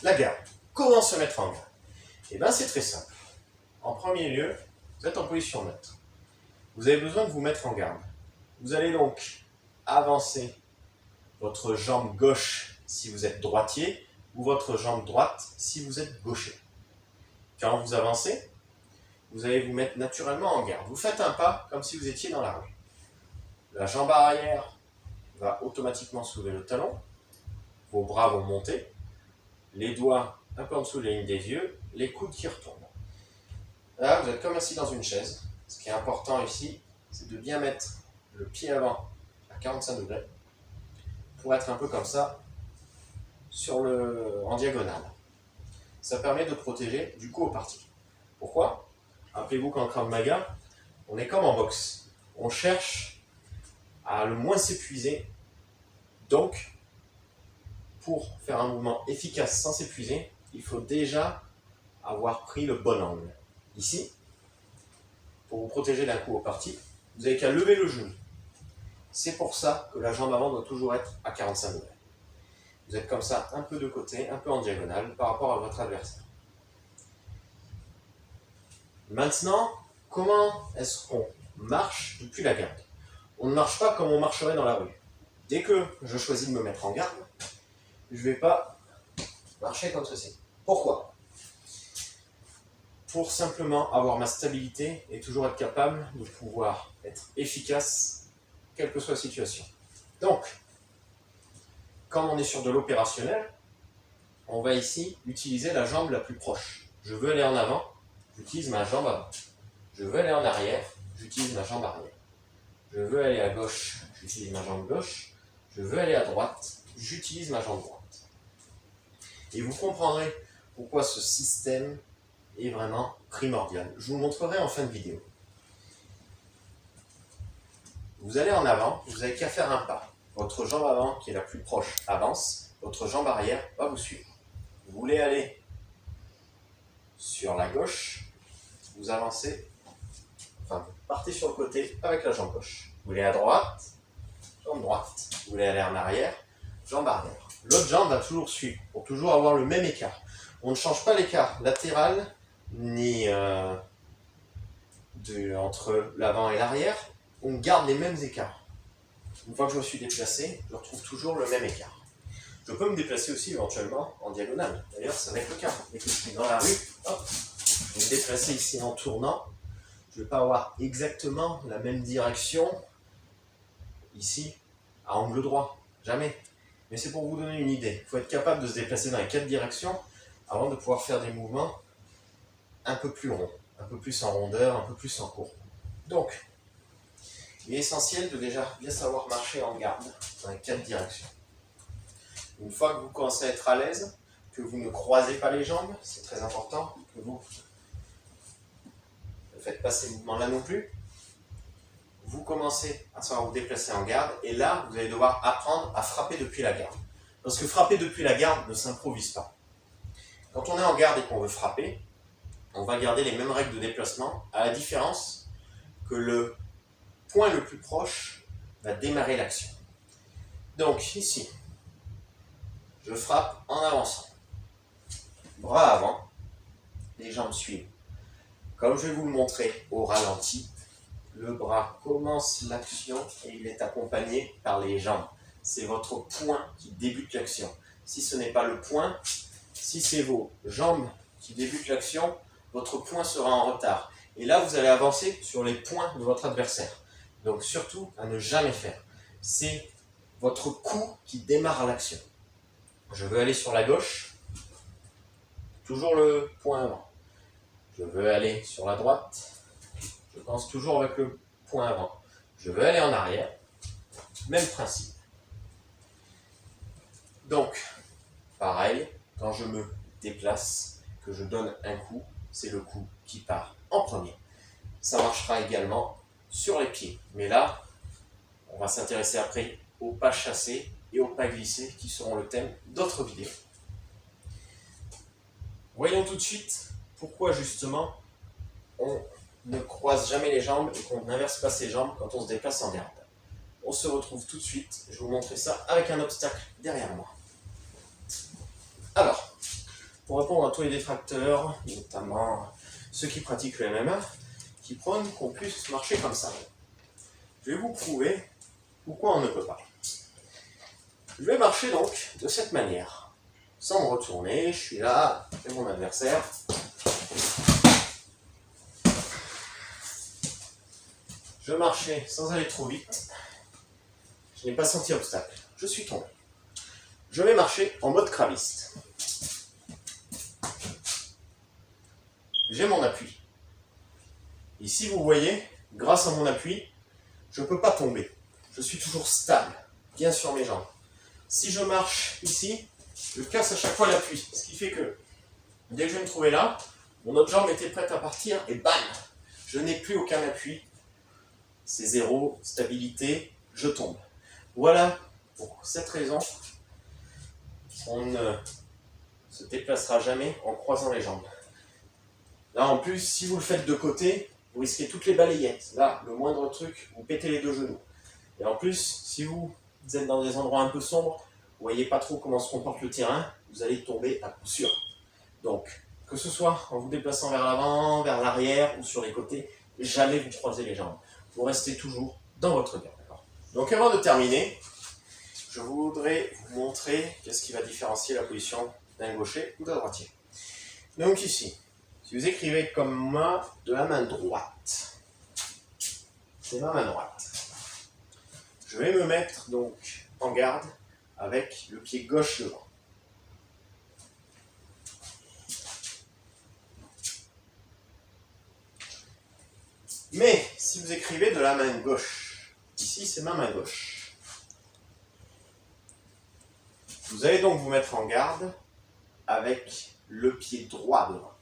la garde. Comment se mettre en garde? Eh bien, c'est très simple. En premier lieu, vous êtes en position neutre. Vous avez besoin de vous mettre en garde. Vous allez donc avancer votre jambe gauche si vous êtes droitier ou votre jambe droite si vous êtes gaucher. Quand vous avancez, vous allez vous mettre naturellement en garde. Vous faites un pas comme si vous étiez dans la rue. La jambe arrière va automatiquement soulever le talon. Vos bras vont monter. Les doigts un peu en dessous de la ligne des yeux. Les coudes qui retournent. Là, vous êtes comme assis dans une chaise. Ce qui est important ici, c'est de bien mettre le pied avant à 45 degrés pour être un peu comme ça en diagonale. Ça permet de protéger du coup au parti. Pourquoi? Rappelez-vous qu'en Krav Maga, on est comme en boxe. On cherche à le moins s'épuiser. Donc, pour faire un mouvement efficace sans s'épuiser, il faut déjà avoir pris le bon angle. Ici, pour vous protéger d'un coup au parti, vous n'avez qu'à lever le genou. C'est pour ça que la jambe avant doit toujours être à 45 degrés. Vous êtes comme ça, un peu de côté, un peu en diagonale par rapport à votre adversaire. Maintenant, comment est-ce qu'on marche depuis la garde? On ne marche pas comme on marcherait dans la rue. Dès que je choisis de me mettre en garde, je ne vais pas marcher comme ceci. Pourquoi? Pour simplement avoir ma stabilité et toujours être capable de pouvoir être efficace, quelle que soit la situation. Donc, quand on est sur de l'opérationnel, on va ici utiliser la jambe la plus proche. Je veux aller en avant, j'utilise ma jambe avant. Je veux aller en arrière, j'utilise ma jambe arrière. Je veux aller à gauche, j'utilise ma jambe gauche. Je veux aller à droite, j'utilise ma jambe droite. Et vous comprendrez pourquoi ce système est vraiment primordial. Je vous le montrerai en fin de vidéo. Vous allez en avant, vous n'avez qu'à faire un pas. Votre jambe avant, qui est la plus proche, avance. Votre jambe arrière va vous suivre. Vous voulez aller sur la gauche, vous avancez, enfin, vous partez sur le côté avec la jambe gauche. Vous voulez à droite, jambe droite. Vous voulez aller en arrière, jambe arrière. L'autre jambe va toujours suivre, pour toujours avoir le même écart. On ne change pas l'écart latéral, ni entre l'avant et l'arrière. On garde les mêmes écarts. Une fois que je me suis déplacé, je retrouve toujours le même écart. Je peux me déplacer aussi éventuellement en diagonale. D'ailleurs, ça va être le cas. Dès que je suis dans la rue, hop, je vais me déplacer ici en tournant. Je ne vais pas avoir exactement la même direction ici à angle droit. Jamais. Mais c'est pour vous donner une idée. Il faut être capable de se déplacer dans les 4 directions avant de pouvoir faire des mouvements un peu plus ronds, un peu plus en rondeur, un peu plus en courbe. Donc, il est essentiel de déjà bien savoir marcher en garde dans les 4 directions. Une fois que vous commencez à être à l'aise, que vous ne croisez pas les jambes, c'est très important, que vous ne faites pas ces mouvements-là non plus, vous commencez à savoir vous déplacer en garde, et là, vous allez devoir apprendre à frapper depuis la garde. Parce que frapper depuis la garde ne s'improvise pas. Quand on est en garde et qu'on veut frapper, on va garder les mêmes règles de déplacement, à la différence que le point le plus proche va démarrer l'action. Donc ici, je frappe en avançant. Bras avant, les jambes suivent. Comme je vais vous le montrer au ralenti, le bras commence l'action et il est accompagné par les jambes. C'est votre poing qui débute l'action. Si ce n'est pas le poing, si c'est vos jambes qui débutent l'action, votre poing sera en retard. Et là, vous allez avancer sur les poings de votre adversaire. Donc surtout, à ne jamais faire. C'est votre cou qui démarre l'action. Je veux aller sur la gauche, toujours le poing avant. Je veux aller sur la droite, je pense toujours avec le point avant. Je veux aller en arrière, même principe. Donc, pareil, quand je me déplace, que je donne un coup, c'est le coup qui part en premier. Ça marchera également sur les pieds. Mais là, on va s'intéresser après aux pas chassés et aux pas glissés qui seront le thème d'autres vidéos. Voyons tout de suite pourquoi justement on ne croise jamais les jambes et qu'on n'inverse pas ses jambes quand on se déplace en garde. On se retrouve tout de suite, je vais vous montrer ça avec un obstacle derrière moi. Alors, pour répondre à tous les détracteurs, notamment ceux qui pratiquent le MMA, qui prônent qu'on puisse marcher comme ça. Je vais vous prouver pourquoi on ne peut pas. Je vais marcher donc de cette manière, sans me retourner, je suis là, c'est mon adversaire. Je marchais sans aller trop vite, je n'ai pas senti obstacle, je suis tombé. Je vais marcher en mode kraviste. J'ai mon appui. Ici, vous voyez, grâce à mon appui, je ne peux pas tomber. Je suis toujours stable, bien sur mes jambes. Si je marche ici, je casse à chaque fois l'appui. Ce qui fait que, dès que je vais me trouver là, mon autre jambe était prête à partir et bam, je n'ai plus aucun appui. C'est zéro, stabilité, je tombe. Voilà, pour cette raison, on ne se déplacera jamais en croisant les jambes. Là, en plus, si vous le faites de côté, vous risquez toutes les balayettes. Là, le moindre truc, vous pétez les deux genoux. Et en plus, si vous êtes dans des endroits un peu sombres, vous ne voyez pas trop comment se comporte le terrain, vous allez tomber à coup sûr. Donc, que ce soit en vous déplaçant vers l'avant, vers l'arrière ou sur les côtés, jamais vous croisez les jambes. Vous restez toujours dans votre garde. Donc, avant de terminer, je voudrais vous montrer qu'est-ce qui va différencier la position d'un gaucher ou d'un droitier. Donc ici, si vous écrivez comme moi de la main droite, c'est ma main droite. Je vais me mettre donc en garde avec le pied gauche devant. Mais si vous écrivez de la main gauche, ici c'est ma main gauche. Vous allez donc vous mettre en garde avec le pied droit devant.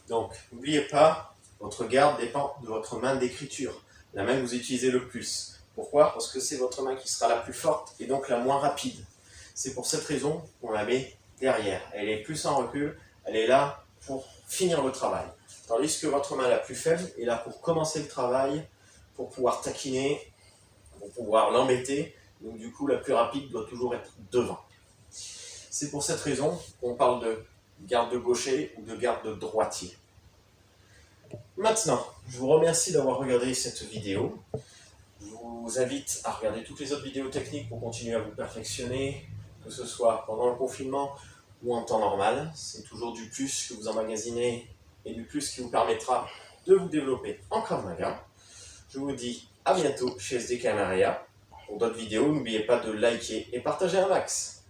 Donc, n'oubliez pas, votre garde dépend de votre main d'écriture, la main que vous utilisez le plus. Pourquoi? Parce que c'est votre main qui sera la plus forte et donc la moins rapide. C'est pour cette raison qu'on la met derrière. Elle est plus en recul, elle est là pour finir le travail. Tandis que votre main la plus faible est là pour commencer le travail, pour pouvoir taquiner, pour pouvoir l'embêter. Donc du coup, la plus rapide doit toujours être devant. C'est pour cette raison qu'on parle de garde de gaucher ou de garde de droitier. Maintenant, je vous remercie d'avoir regardé cette vidéo. Je vous invite à regarder toutes les autres vidéos techniques pour continuer à vous perfectionner, que ce soit pendant le confinement ou en temps normal. C'est toujours du plus que vous emmagasinez et du plus qui vous permettra de vous développer en Krav Maga. Je vous dis à bientôt chez SDK Maria. Pour d'autres vidéos, n'oubliez pas de liker et partager un max.